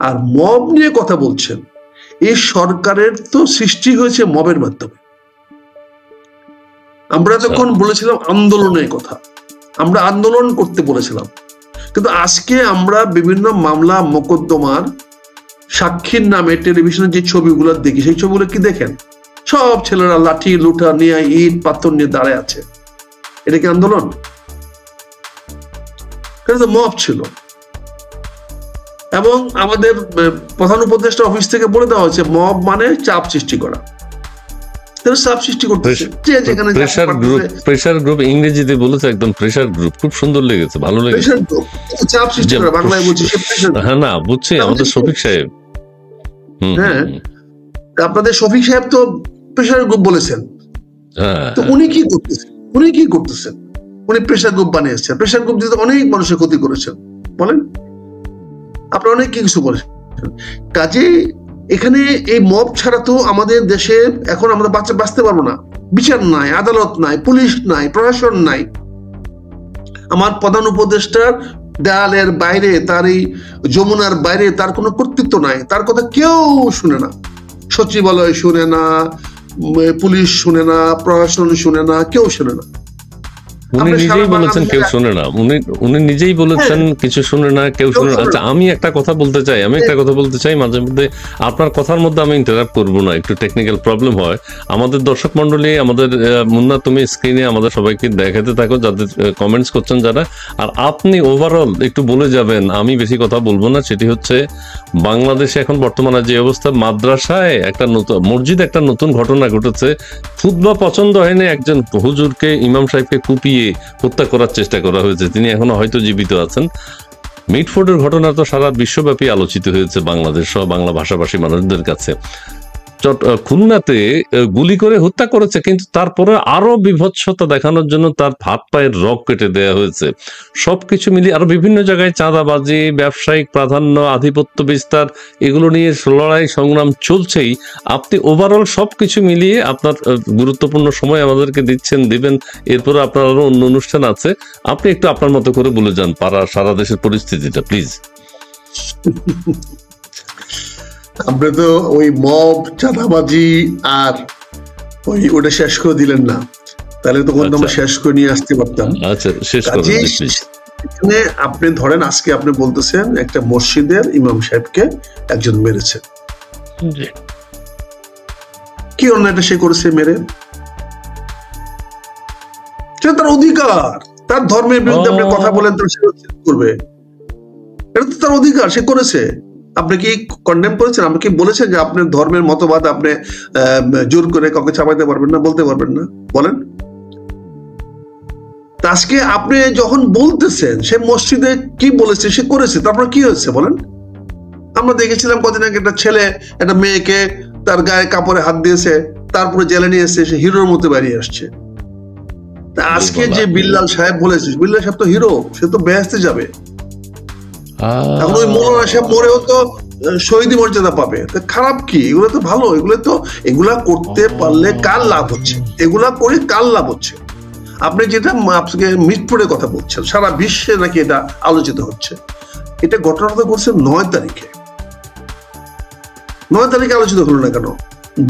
আর mob নিয়ে কথা বলছেন, এই সরকারের তো সৃষ্টি হয়েছে মবের মাধ্যমে। আমরা যখন বলেছিলাম আন্দোলনের কথা, আমরা আন্দোলন করতে বলেছিলাম, কিন্তু আজকে আমরা বিভিন্ন মামলা মোকদ্দমার সাক্ষীর নামে টেলিভিশনে যে ছবিগুলো দেখি, সেই ছবিগুলো কি দেখেন? সব ছেলেরা লাঠি লুঠা নিয়ে, ইট পাথর নিয়ে দাঁড়ায় আছে। এটা কি আন্দোলন? এটা তো মব ছিল। এবং আমাদের প্রধান উপদেষ্টা অফিস থেকে বলে দেওয়া হয়েছে মব মানে চাপ সৃষ্টি করা। চাপ সৃষ্টি করতেছে, যে যেখানে প্রেসার গ্রুপ ইংরেজিতে বলেছে, একদম প্রেসার গ্রুপ, খুব সুন্দর লেগেছে, ভালো লেগেছে। চাপ সৃষ্টি করা বাংলায় বলছি। হ্যাঁ না বুঝছি, আমাদের শফিক সাহেব, হ্যাঁ আপনাদের শফিক সাহেব তো প্রেসার গ্রুপ বলেছেন। তো উনি কি করতেছেন? উনি প্রেসার গ্রুপ বানিয়েছেন। প্রেসার গ্রুপ দিয়ে অনেক মানুষের ক্ষতি করেছেন। বলেন, আপনারা অনেক কিছু করেছেন। কাজে এখানে এই মব ছাড়া তো আমাদের দেশে এখন আমরা বাঁচতে পারবো না। বিচার নাই, আদালত নাই, পুলিশ নাই, প্রশাসন নাই। আমার প্রধান উপদেষ্টার দেয়ালের বাইরে, তার এই যমুনার বাইরে তার কোনো কর্তৃত্ব নাই। তার কথা কেউ শুনে না, সচিবালয় শুনে না, পুলিশ শুনে না, প্রশাসন শুনে না, কেউ শুনে না। উনি নিজেই বলেছেন কেউ শুনে না, উনি নিজেই বলেছেন কিছু শুনে না, কেউ শুনে না। আচ্ছা আমি একটা কথা বলতে চাই, মাঝে মধ্যে আপনার কথার মধ্যে আমি ইন্টারাপ্ট করবো না, একটু টেকনিক্যাল প্রবলেম হয়। আমাদের দর্শক মন্ডলী, আমাদের মুন্না তুমি স্ক্রিনে আমাদের সবাইকে দেখাতে থাকো, যাদের কমেন্টস করছেন যারা। আর আপনি ওভারঅল একটু বলে যাবেন, আমি বেশি কথা বলবো না। সেটি হচ্ছে বাংলাদেশে এখন বর্তমানে যে অবস্থা, মাদ্রাসায় একটা নতুন মসজিদে একটা নতুন ঘটনা ঘটেছে। খুতবা পছন্দ হয়নি, একজন হুজুরকে, ইমাম সাহেবকে কুপিয়ে হত্যা করার চেষ্টা করা হয়েছে। তিনি এখনো হয়তো জীবিত আছেন। মিটফোর্ডের ঘটনা তো সারা বিশ্বব্যাপী আলোচিত হয়েছে বাংলাদেশ সহ বাংলা ভাষাভাষী মানুষদের কাছে। খুলনাতে গুলি করে হত্যা করেছে, কিন্তু তারপরে আরো বিভৎসতা দেখানোর জন্য তার হাত পায়ের রগ কেটে দেওয়া হয়েছে। সবকিছু মিলিয়ে আরো বিভিন্ন জায়গায় চাঁদাবাজি, ব্যবসায়িক প্রাধান্য, আধিপত্য বিস্তার, এগুলো নিয়ে লড়াই সংগ্রাম চলছেই। আপনি ওভারঅল সবকিছু মিলিয়ে আপনার গুরুত্বপূর্ণ সময় আমাদেরকে দিবেন, এরপরে আপনার আরো অন্য অনুষ্ঠান আছে, আপনি একটু আপনার মতো করে বলে যান সারা দেশের পরিস্থিতিটা প্লিজ। আপনি তো ওই মব, চাঁদাবাজি আর ওটা শেষ করে দিলেন না, তাহলে তখন আমরা শেষ করে নিয়ে আসতে পারতাম। আচ্ছা শেষ করুন। এখানে আপনি ধরেন, আজকে আপনি বলতেছেন একটা মসজিদের ইমাম সাহেবকে একজন মেরেছে। কি অন্যায়টা সে করেছে মেরে? সেটা তার অধিকার, তার ধর্মের বিরুদ্ধে আপনি কথা বলেন তো সে করবে, এটা তো তার অধিকার, সে করেছে। আপনি কি কন্ডেম করেছেন? আপনি কি বলেছেন যে আপনার ধর্মের মতবাদ আপনি জোর করে কাউকে চাপাইতে পারবেন না, বলতে পারবেন না? বলেন। আজকে আপনি যখন বলতেছেন সে মসজিদে কি বলেছে, সে করেছে, তারপর কি হয়েছে বলেন? আমরা দেখেছিলাম কদিন আগে একটা ছেলে একটা মেয়েকে তার গায়ে কাপড়ে হাত দিয়েছে, তারপরে জেলে নিয়ে এসে সে হিরোর মতো বেরিয়ে আসছে। তা আজকে যে বিল্লাল সাহেব বলেছে, বিল্লাল সাহেব তো হিরো, সে তো বেহেশতে যাবে। এখন ওই মৌলানা সাহেব মরেও তো শহীদ মর্যাদা পাবে। খারাপ কি? এগুলো তো ভালো। এগুলা করতে পারলে কার লাভ হচ্ছে? এগুলা করে কার লাভ হচ্ছে? আপনি যেটা আজকে মিটফোর্ডের কথা বলছেন, সারা বিশ্বে নাকি এটা আলোচিত হচ্ছে। এটা ঘটনাটা করছে 9 তারিখে। 9 তারিখে আলোচিত হলো না কেন?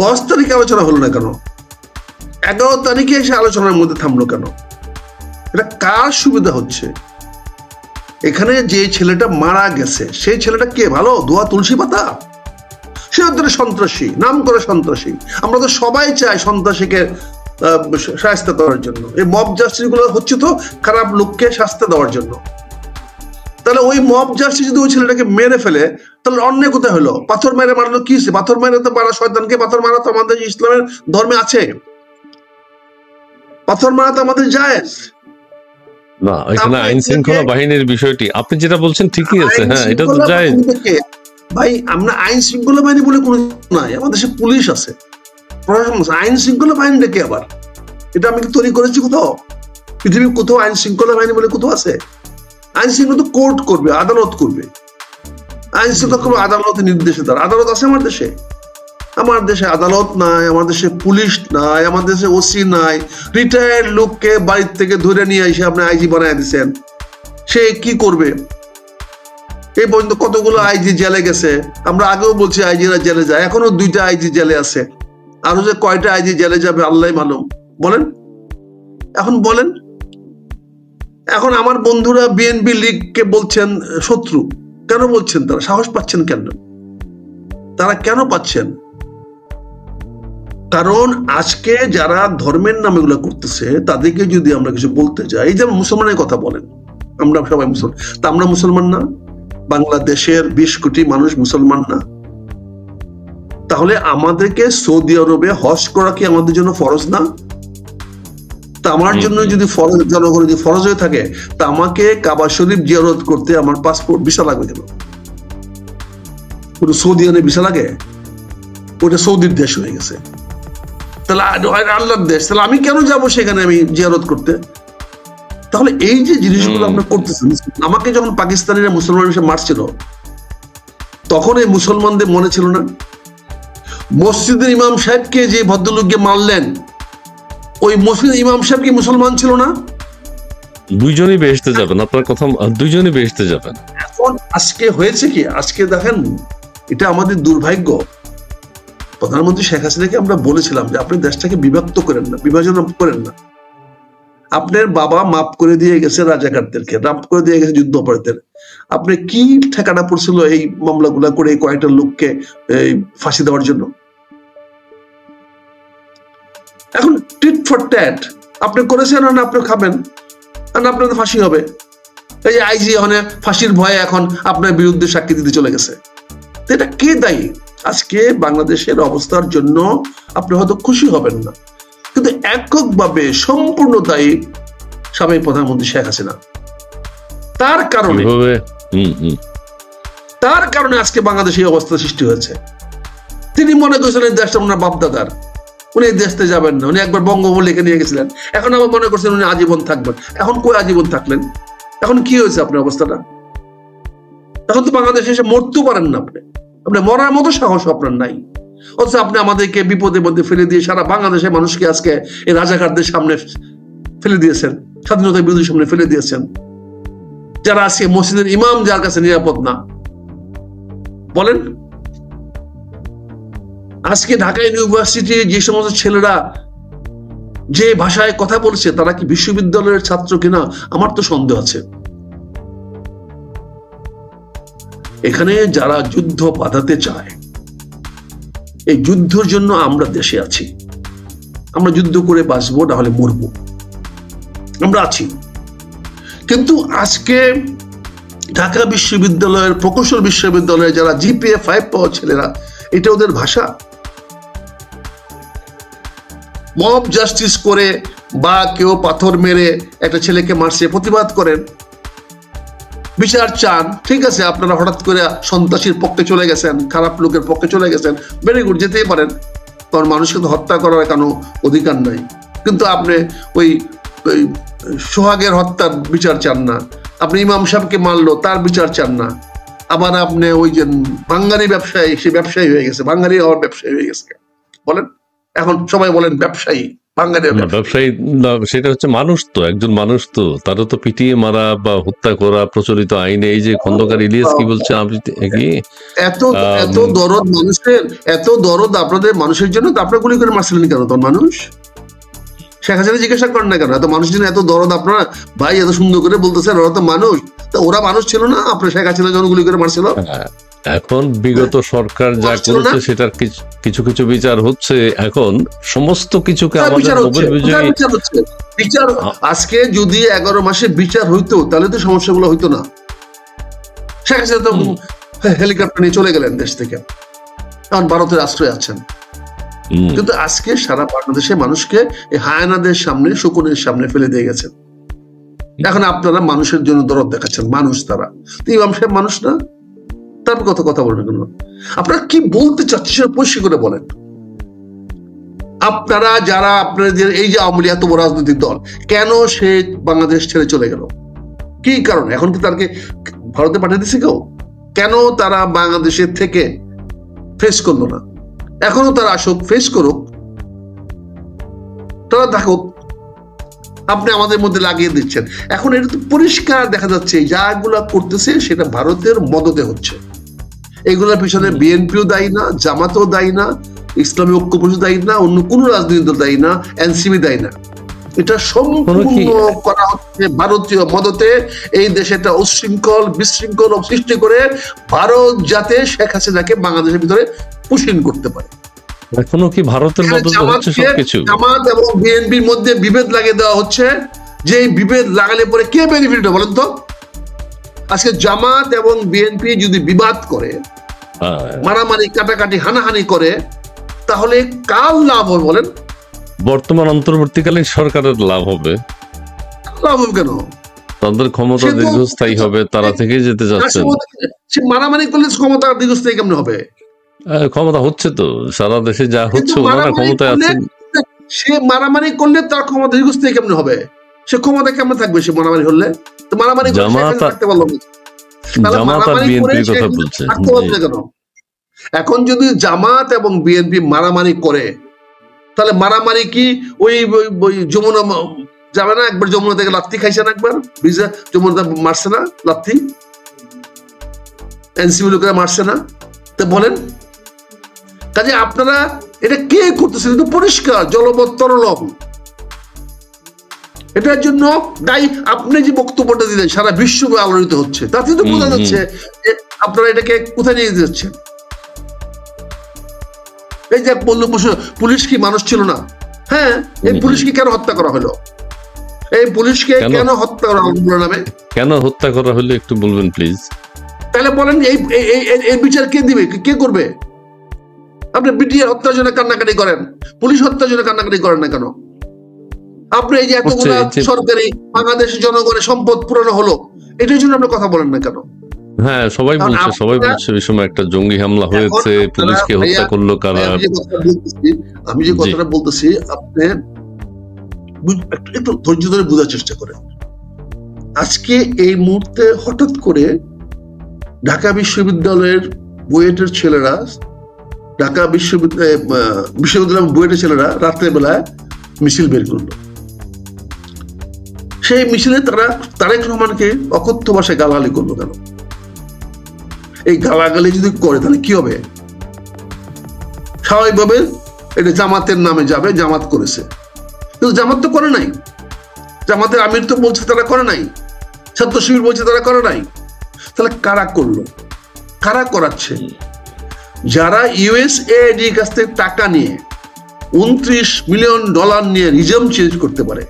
10 তারিখে আলোচনা হলো না কেন? 11 তারিখে এসে আলোচনার মধ্যে থামলো কেন? এটা কার সুবিধা হচ্ছে? এখানে যে ছেলেটা মারা গেছে, সেই ছেলেটা কে? ভালো ধোয়া তুলসী পাতা? সে হচ্ছে সন্ত্রাসী, নাম করে সন্ত্রাসী। আমরা তো সবাই চাই সন্ত্রাসীকে শাস্তি দেওয়ার জন্য। এই মব জাস্টিস গুলো হচ্ছে তো খারাপ লোককে শাস্তি দেওয়ার জন্য। তাহলে ওই মব জাস্টিস যদি ওই ছেলেটাকে মেরে ফেলে, তাহলে অন্যায় কোথায় হলো? পাথর মেরে মারলো কি? পাথর মেরে তো মারা, শয়তানকে পাথর মারা তো আমাদের ইসলামের ধর্মে আছে। পাথর মারা তো আমাদের জায়েজ না। এখানে আইন শৃঙ্খলা বাহিনীর বিষয়টি আপনি যেটা বলছেন ঠিকই আছে। হ্যাঁ, এটা তো জায়েজ ভাই। আমরা আইন শৃঙ্খলা বাহিনী বলে কোনো নাই, আমাদের দেশে পুলিশ আছে, প্রশাসন আছে। আইন শৃঙ্খলা বাহিনীটা কে আবার? এটা আমি কি তৈরি করেছি কোথাও? পৃথিবীর কোথাও আইন শৃঙ্খলা বাহিনী বলে কোথাও আছে? আইন শৃঙ্খলা তো কোর্ট করবে, আদালত করবে। আইন শৃঙ্খলা করবে আদালতের নির্দেশে। তার আদালত আছে আমার দেশে? আমার দেশে আদালত নাই, আমার দেশে পুলিশ নাই, আমার দেশে ওসি নাই। রিটায়ার্ড লোককে বাড়ির থেকে ধরে নিয়ে এসে আপনি আইজি বানায় দিচ্ছেন, সে কি করবে? এই পর্যন্ত কতগুলো আইজি জেলে গেছে, আমরা আগেও বলছি আইজিরা জেলে যায়, এখনো 2টা আইজি জেলে আছে, আরো যে কয়টা আইজি জেলে যাবে আল্লাহ মালুম। বলেন এখন বলেন, এখন আমার বন্ধুরা বিএনপি লীগকে বলছেন শত্রু, কেন বলছেন? তারা সাহস পাচ্ছেন কেন? তারা কেন পাচ্ছেন? কারণ আজকে যারা ধর্মের নামে এগুলো করতেছে তাদেরকে যদি আমরা কিছু বলতে যাই, এই যে মুসলমানের কথা বলেন, আমরা সবাই মুসলমান, তা আমরা মুসলমান না? বাংলাদেশের 20 কোটি মানুষ মুসলমান না? তাহলে আমাদেরকে সৌদি আরবে হজ করা কি আমাদের জন্য ফরজ না? তা আমার জন্য যদি ফরজ, জনগণ যদি ফরজ হয়ে থাকে, তা আমাকে কাবা শরীফ জিয়ারত করতে আমার পাসপোর্ট ভিসা লাগবে কেন? সৌদি আরবে ভিসা লাগে? ওটা সৌদির দেশ হয়ে গেছে, তাহলে আল্লাহর দেশ, তাহলে আমি কেন যাব সেখানে আমি জিয়ারত করতে? তাহলে এই যে জিনিসগুলো আমরা করতেছি, আমাকে যখন পাকিস্তানিরা মুসলমান হিসেবে মারছিল তখন এই মুসলমানদের মনে ছিল না? মসজিদের ইমাম সাহেবকে যে ভদ্রলোককে মারলেন, ওই মসজিদের ইমাম সাহেব কি মুসলমান ছিল না? দুইজনই বেহেশতে যাবেন, আপনার কথা, দুইজনই বেহেশতে যাবেন। এখন আজকে হয়েছে কি, আজকে দেখেন, এটা আমাদের দুর্ভাগ্য। প্রধানমন্ত্রী শেখ হাসিনাকে আমরা বলেছিলাম যে আপনি দেশটাকে বিভক্ত করেন না, বিভাজন করেন না। আপনার বাবা মাফ করে দিয়ে গেছে রাজাকারদেরকে, মাফ করে দিয়ে গেছে যুদ্ধ অপরাধীদের। আপনি কি ঠেকাটা পড়ছিল এই মামলাগুলা করে কয়েকটা লোককে ফাঁসি দেওয়ার জন্য? এখন টিট ফর ট্যাট আপনি করেছেন, না আপনি খাবেন, না আপনার ফাঁসি হবে। এই যে আইজি ওখানে ফাঁসির ভয়ে এখন আপনার বিরুদ্ধে সাক্ষী দিতে চলে গেছে। এটা কে দায়ী? আজকে বাংলাদেশের অবস্থার জন্য আপনি হয়তো খুশি হবেন না, কিন্তু এককভাবে সম্পূর্ণ দায়ী সাবেক প্রধানমন্ত্রী শেখ হাসিনা। তার কারণে আজকে বাংলাদেশে এই অবস্থা সৃষ্টি হয়েছে। তিনি মনে করছেন এই দেশটা ওনার বাপদাদার, উনি এই দেশতে যাবেন না, উনি একবার বঙ্গবন্ধুকে নিয়ে গেছিলেন, এখন আবার মনে করছেন উনি আজীবন থাকবেন। এখন কই আজীবন থাকলেন? এখন কি হয়েছে আপনার অবস্থাটা? এখন তো বাংলাদেশে এসে মরতেও পারেন না, আপনি মরার মতো সাহস আপনার নাই। অথচ আপনি আমাদেরকে বিপদের মধ্যে ফেলে দিয়ে সারা বাংলাদেশের মানুষকে আজকে এই রাজাকারদের সামনে ফেলে দিয়েছেন, স্বাধীনতা বিরোধীর সামনে ফেলে দিয়েছেন, যারা আজকে মসজিদের ইমাম যার কাছে নিরাপদ না। বলেন, আজকে ঢাকা ইউনিভার্সিটি যে সমস্ত ছেলেরা যে ভাষায় কথা বলছে তারা কি বিশ্ববিদ্যালয়ের ছাত্র কিনা আমার তো সন্দেহ আছে। এখানে যারা যুদ্ধ বাঁধাতে চায়, এই যুদ্ধের জন্য আমরা দেশে আছি, আমরা যুদ্ধ করে বাঁচবো, না হলে মরবো, আমরা আছি। কিন্তু আজকে ঢাকা বিশ্ববিদ্যালয়ের, প্রকৌশল বিশ্ববিদ্যালয়ে যারা জিপিএ 5 পাওয়া ছেলেরা, এটা ওদের ভাষা? মব জাস্টিস করে বা কেউ পাথর মেরে একটা ছেলেকে মারছে, প্রতিবাদ করেন, বিচার চান, ঠিক আছে, আপনারা হঠাৎ করে সন্ত্রাসীর পক্ষে চলে গেছেন, খারাপ লোকের পক্ষে চলে গেছেন, ভেরি গুড, যেতেই পারেন, কারণ মানুষকে তো হত্যা করার কোনো অধিকার নাই। কিন্তু আপনি ওই সোহাগের হত্যার বিচার চান না, আপনি ইমাম সাহেবকে মারলো তার বিচার চান না, আবার আপনি ওই যে বাঙালি ব্যবসায়ী, সে ব্যবসায়ী হয়ে গেছে, বাঙালি আবার ব্যবসায়ী হয়ে গেছে। বলেন, এখন সবাই বলেন ব্যবসায়ী, ব্যবসায়ী, সেটা হচ্ছে মানুষ, তো একজন মানুষ, তো তারও তো পিটিয়ে মারা বা হত্যা করা প্রচলিত আইনে। এই যে খন্দকার ইলিয়াস কি বলছে, এত দরদ মানুষের, এত দরদ আপনাদের মানুষের জন্য, তো আপনারা গুলি করে মারছিলেন কেন? তখন মানুষ শেখ হাসিনা জিজ্ঞাসা করেন না কেন? এত মানুষের জন্য এত দরদ আপনারা, ভাই এত সুন্দর করে বলতেছেন, ওরা তো মানুষ, তা ওরা মানুষ ছিল না? আপনার শেখ হাসিনা যখন গুলি করে মারছিল, এখন বিগত সরকার যা করেছে সেটার কিছু কিছু বিচার হচ্ছে। এখন সমস্ত কিছুকে আমাদের বিচার, আজকে যদি 11 মাসে বিচার হইতো তাহলে তো সমস্যাগুলো হইতো না। শেখ হাসিনা তো হেলিকপ্টার নিয়ে চলে গেলেন দেশ থেকে, এখন ভারতের আশ্রয় আছেন। কিন্তু আজকে সারা বাংলাদেশের মানুষকে এই হায়ানাদের সামনে, শকুনের সামনে ফেলে দিয়ে গেছেন। এখন আপনারা মানুষের জন্য দরদ দেখাচ্ছেন, মানুষ তারা, ইমাম সাহেব মানুষ না? তার কথা বলবেন কেন? আপনারা কি বলতে চাচ্ছেন সেটা পরিষ্কার করে বলেন। আপনারা যারা, আপনাদের এই যে আওয়ামী লীগ এত বড় রাজনৈতিক দল, কেন সে বাংলাদেশ ছেড়ে চলে গেল? কি কারণে? এখন কি তাকে ভারতে পাঠিয়ে দিচ্ছে কেউ? কেন তারা বাংলাদেশের থেকে ফেস করলো না? এখনো তারা আসুক, ফেস করুক, তারা থাকুক, আপনি আমাদের মধ্যে লাগিয়ে দিচ্ছেন। এখন এটা তো পরিষ্কার দেখা যাচ্ছে যাগুলা করতেছে সেটা ভারতের মদতে হচ্ছে। এগুলোর পিছনে বিএনপিও দায়ী না, জামাতও দায়ী না, ইসলামী ঐক্য পরিষদ দায়ী না, অন্য কোন রাজনৈতিক দল দায়ী না, এনসিপি দায়ী না। এটা সম্পূর্ণ করা হচ্ছে ভারতীয় মদতে। এই দেশে একটা উচ্ছৃঙ্খল বিশৃঙ্খল সৃষ্টি করে ভারত যাতে শেখ হাসিনাকে বাংলাদেশের ভিতরে পুষিন করতে পারে। এখনো কি ভারতের মদতে হচ্ছে সবকিছু? জামাত এবং বিএনপির মধ্যে বিভেদ লাগিয়ে দেওয়া হচ্ছে, যে বিভেদ লাগালে পরে কে বেনিফিট বলেন তো? আজকে জামাত এবং বিএনপি যদি বিবাদ করে, মারামারি কাটাকাটি হানাহানি করে, তাহলে কার লাভ হবে বলেন? বর্তমান অন্তর্বর্তীকালীন সরকারের লাভ হবে। লাভ হবে কেন? তাদের ক্ষমতা দীর্ঘস্থায়ী হবে, তারা থেকেই যেতে যাচ্ছে। সে মারামারি করলে ক্ষমতা দীর্ঘস্থায়ী কেমন হবে? ক্ষমতা হচ্ছে তো সারা দেশে যা হচ্ছে, ওনারা ক্ষমতায় আছেন। সে মারামারি করলে তার ক্ষমতা দীর্ঘস্থায়ী কেমন হবে? সে ক্ষমতা কেমন থাকবে সে মারামারি হলে? তো মারামারি থাকতে পারলো না। এখন যদি জামাত এবং বিএনপি মারামারি করে, তাহলে মারামারি কি ওই যমুনা যাবে না? একবার যমুনা থেকে লাত্তি খাইছে না, একবার যমুনা মারছে না লাত্তি, এনসিপি লোকেরা মারছে না? তো বলেন, কাজে আপনারা এটা কে করতেছেন? এটা পরিষ্কার জলবৎ তরলম। এটার জন্য দায়ী আপনি যে বক্তব্যটা দিলেন সারা বিশ্ব আলোড়িত হচ্ছে, তাতে তো বোঝা যাচ্ছে আপনারা এটাকে কোথায় নিয়ে যাচ্ছেন। এই যে বললো পুলিশ কি মানুষ ছিল না? হ্যাঁ, এই পুলিশকে কেন হত্যা করা হলো? এই পুলিশকে কেন হত্যা করা হলো নামে? কেন হত্যা করা হলো একটু বলবেন প্লিজ। তাহলে বলেন এই বিচার কে দিবে, কে করবে? আপনি বিটিআর হত্যার জন্য কান্নাকাটি করেন, পুলিশ হত্যার জন্য কান্নাকাটি করেন না কেন? আপনি এই যে এতগুলো সরকারি বাংলাদেশের জনগণের সম্পদ পুরানো হলো, এটার জন্য আপনি কথা বলেন না কেন? হ্যাঁ, সবাই বলছে এই সময় একটা জঙ্গি হামলা হয়েছে, পুলিশকে হত্যা করলো কারা। আমি যে কথাটা বলতেছি আপনি একটু ধৈর্য ধরে বোঝার চেষ্টা করেন। আজকে এই মুহূর্তে হঠাৎ করে ঢাকা বিশ্ববিদ্যালয়ের বুয়েটের ছেলেরা, ঢাকা বিশ্ববিদ্যালয় বুয়েটের ছেলেরা রাত্রে বেলায় মিছিল বের করলো। সেই মিছিলে তারা তারেক রহমানকে অকথ্য ভাষায় গালাগালি করলো। কেন? এই গালাগালি যদি করে তাহলে কি হবে? স্বাভাবিকভাবে এটা জামাতের নামে যাবে, জামাত করেছে। কিন্তু জামাত তো করে নাই, জামাতের আমির তো বলছে তারা করে নাই, ছাত্র শিবির বলছে তারা করে নাই। তাহলে কারা করলো? কারা করাচ্ছে? যারা ইউএসএআইডির কাছ থেকে টাকা নিয়ে $29 মিলিয়ন নিয়ে রিজম চেঞ্জ করতে পারে,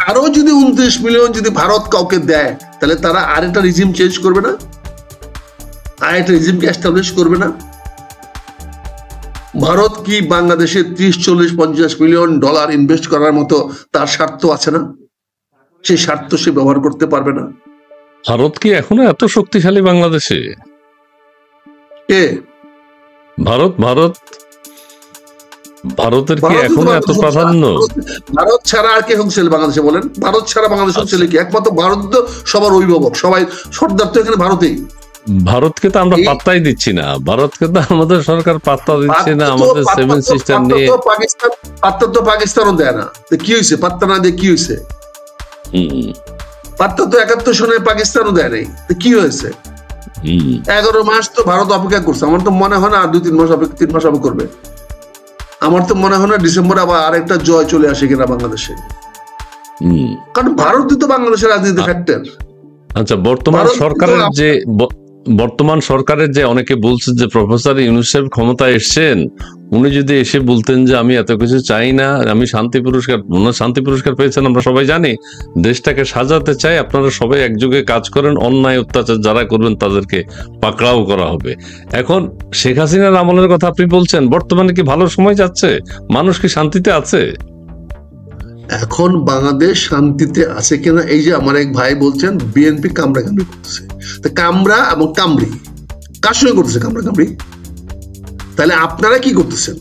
আরো যদি 29 মিলিয়ন যদি ভারত কাউকে দেয়, তাহলে তারা আরেকটা রিজিম চেঞ্জ করবে না? আরেকটা রিজিমকে এস্টাবলিশ করবে না? ভারত কি বাংলাদেশে 30, 40, 50 মিলিয়ন ডলার ইনভেস্ট করার মতো তার স্বার্থ আছে না? সেই স্বার্থ সে ব্যবহার করতে পারবে না? ভারত কি এখনো এত শক্তিশালী বাংলাদেশে? কে? ভারতের কি এখনো এত প্রাধান্য? ভারত ছাড়া আর কে শক্তিশালী বাংলাদেশে বলেন? ভারত ছাড়া বাংলাদেশ শক্তিশালী কি? একমাত্র ভারত তো সবার অভিভাবক, সবাই সর্দার তো এখানে ভারতেই। ভারতকে তো আমরা পাত্তাই দিচ্ছি না, ভারতকে তো আমাদের সরকার পাত্তা দিচ্ছে না। আমাদের সেভেন সিস্টার নিয়ে পাত্তা তো পাকিস্তানও দেয় না। কি হয়েছে? পাত্তা না দিয়ে কি হয়েছে? পাত্তা তো 71 সনে পাকিস্তানও দেয় নাই। কি হয়েছে? 11 মাস তো ভারত অপেক্ষা করছে। আমার তো মনে হয় না আর 2-3 মাস অপেক্ষা, 3 মাস অপেক্ষা করবে। আমার তো মনে হয় না ডিসেম্বরে আবার আরেকটা জয় চলে আসে কিনা বাংলাদেশে। কারণ ভারত তো বাংলাদেশের রাজনীতি ফ্যাক্টর। আচ্ছা, বর্তমান সরকারের যে অনেকে বলছে যে প্রফেসর ইউনূস সাহেব ক্ষমতায় এসেছেন, উনি যদি এসে বলতেন যে আমি এত কিছু চাই না, আমি শান্তি পুরস্কার পেয়েছেন, আমরা সবাই জানি, দেশটাকে সাজাতে চাই, আপনারা সবাই একযোগে কাজ করেন, অন্যায় অত্যাচার যারা করবেন তাদেরকে পাকড়াও করা হবে। এখন শেখ হাসিনার আমলের কথা আপনি বলছেন, বর্তমানে কি ভালো সময় যাচ্ছে? মানুষ কি শান্তিতে আছে? এখন বাংলাদেশ শান্তিতে আছে কিনা, এই যে আমার এক ভাই বলছেন বিএনপি কামড়াকামড়ি করতেছে, কামড়া এবং কামড়ি কার সঙ্গে করতেছে? কামড়া কামড়ি। তাহলে আপনারা কি করতেছেন?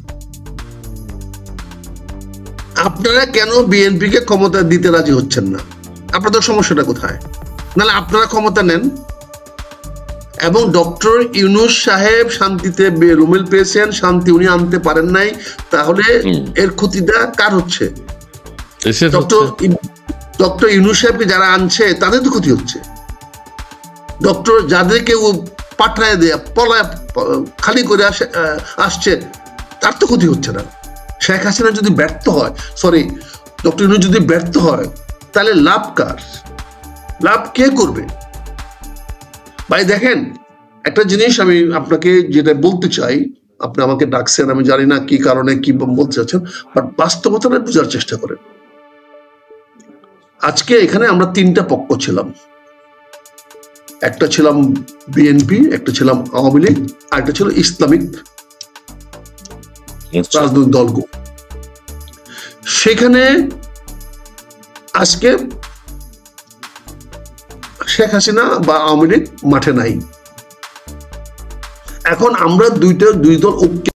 আপনারা কেন বিএনপি কে ক্ষমতা দিতে রাজি হচ্ছেন না? আপনাদের সমস্যাটা কোথায়? নাহলে আপনারা ক্ষমতা নেন এবং ডক্টর ইউনূস সাহেব শান্তিতে বেরুমিল পেয়েছেন, শান্তি উনি আনতে পারেন নাই, তাহলে এর ক্ষতিটা কার হচ্ছে? ডক্টর ইউনূস সাহেবকে যারা আনছে তাদের তো ক্ষতি হচ্ছে, ডক্টর যাদেরকে পাঠায় দেয়া পলায় খালি করে আসছে তার তো ক্ষতি হচ্ছে না। শেখ হাসিনা যদি ব্যর্থ হয়, সরি ডক্টর ইউনূস যদি ব্যর্থ হয়, তাহলে লাভ কার? লাভ কে করবে? ভাই দেখেন, একটা জিনিস আমি আপনাকে যেটা বলতে চাই, আপনি আমাকে ডাকছেন, আমি জানি না কি কারণে কি বলতে চাচ্ছেন, বাট বাস্তবতাটা বোঝার চেষ্টা করেন। আজকে এখানে আমরা তিনটা পক্ষ ছিলাম, একটা ছিলাম বিএনপি, একটা ছিলাম আওয়ামী লীগ, আর একটা ছিল ইসলামিক রাজনৈতিক দলগুলো। সেখানে আজকে শেখ হাসিনা বা আওয়ামী লীগ মাঠে নাই। এখন আমরা দুই দল ঐক্য